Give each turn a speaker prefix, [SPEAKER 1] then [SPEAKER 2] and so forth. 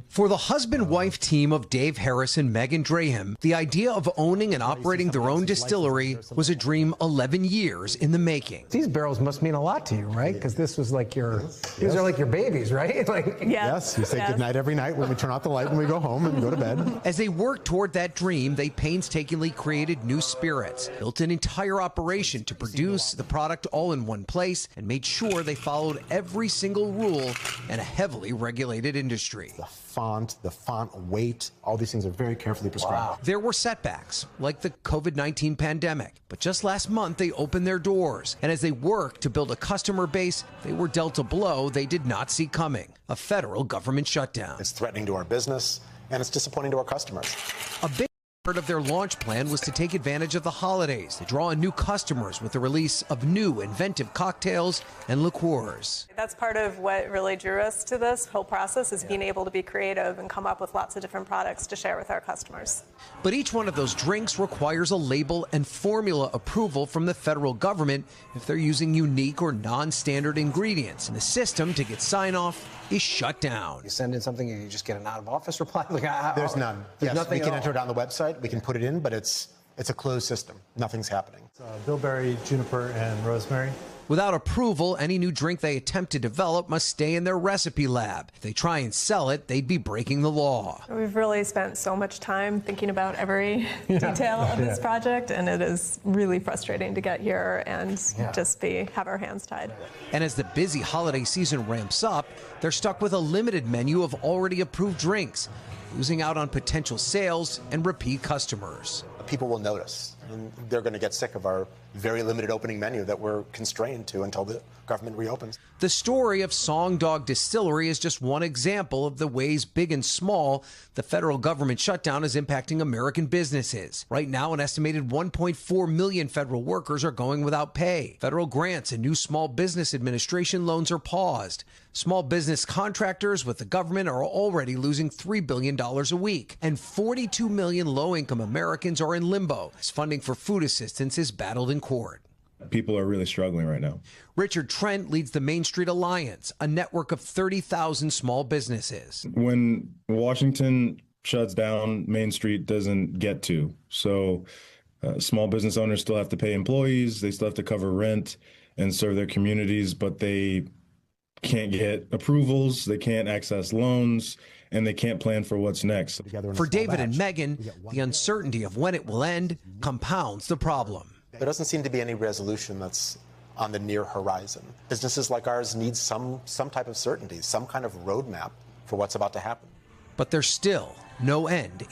[SPEAKER 1] For the husband-wife team of Dave Harris and Megan Draham, the idea of owning and operating their own distillery was a dream 11 years in the making.
[SPEAKER 2] These barrels must mean a lot to you, right? Because this was like these are like your babies, right?
[SPEAKER 3] Yes, you say goodnight every night when we turn off the light when we go home and go to bed.
[SPEAKER 1] As they worked toward that dream, they painstakingly created new spirits, built an entire operation to produce the product all in one place, and made sure they followed every single rule in a heavily regulated industry.
[SPEAKER 3] The font weight, all these things are very carefully prescribed.
[SPEAKER 1] Wow. There were setbacks, like the COVID-19 pandemic, but just last month they opened their doors. And as they worked to build a customer base, they were dealt a blow they did not see coming: a federal government shutdown.
[SPEAKER 3] It's threatening to our business, and it's disappointing to our customers.
[SPEAKER 1] A big part of their launch plan was to take advantage of the holidays to draw in new customers with the release of new inventive cocktails and liqueurs.
[SPEAKER 4] That's part of what really drew us to this whole process, is being able to be creative and come up with lots of different products to share with our customers.
[SPEAKER 1] But each one of those drinks requires a label and formula approval from the federal government if they're using unique or non-standard ingredients. And the system to get sign-off is shut down.
[SPEAKER 2] You send in something and you just get an out-of-office reply?
[SPEAKER 3] There's none.
[SPEAKER 2] There's
[SPEAKER 3] yes,
[SPEAKER 2] nothing
[SPEAKER 3] we can
[SPEAKER 2] at
[SPEAKER 3] enter
[SPEAKER 2] all.
[SPEAKER 3] it on the website. We can put it in, but it's a closed system. Nothing's happening.
[SPEAKER 5] Bilberry, juniper, and rosemary.
[SPEAKER 1] Without approval, any new drink they attempt to develop must stay in their recipe lab. If they try and sell it, they'd be breaking the law.
[SPEAKER 4] We've really spent so much time thinking about every detail of this project, and it is really frustrating to get here and just have our hands tied.
[SPEAKER 1] And as the busy holiday season ramps up, they're stuck with a limited menu of already approved drinks, losing out on potential sales and repeat customers.
[SPEAKER 3] People will notice, and they're going to get sick of our very limited opening menu that we're constrained to until the government reopens.
[SPEAKER 1] The story of Song Dog Distillery is just one example of the ways, big and small, the federal government shutdown is impacting American businesses. Right now, an estimated 1.4 million federal workers are going without pay. Federal grants and new Small Business Administration loans are paused. Small business contractors with the government are already losing $3 billion a week. And 42 million low-income Americans are in limbo as funding for food assistance is battled in court.
[SPEAKER 6] People are really struggling right now.
[SPEAKER 1] Richard Trent leads the Main Street Alliance, a network of 30,000 small businesses.
[SPEAKER 6] When Washington shuts down, Main Street doesn't get to. So small business owners still have to pay employees, they still have to cover rent and serve their communities, but they can't get approvals, they can't access loans, and they can't plan for what's next.
[SPEAKER 1] For David and Megan, the uncertainty of when it will end compounds the problem.
[SPEAKER 3] There doesn't seem to be any resolution that's on the near horizon. Businesses like ours need some type of certainty, some kind of roadmap for what's about to happen.
[SPEAKER 1] But there's still no end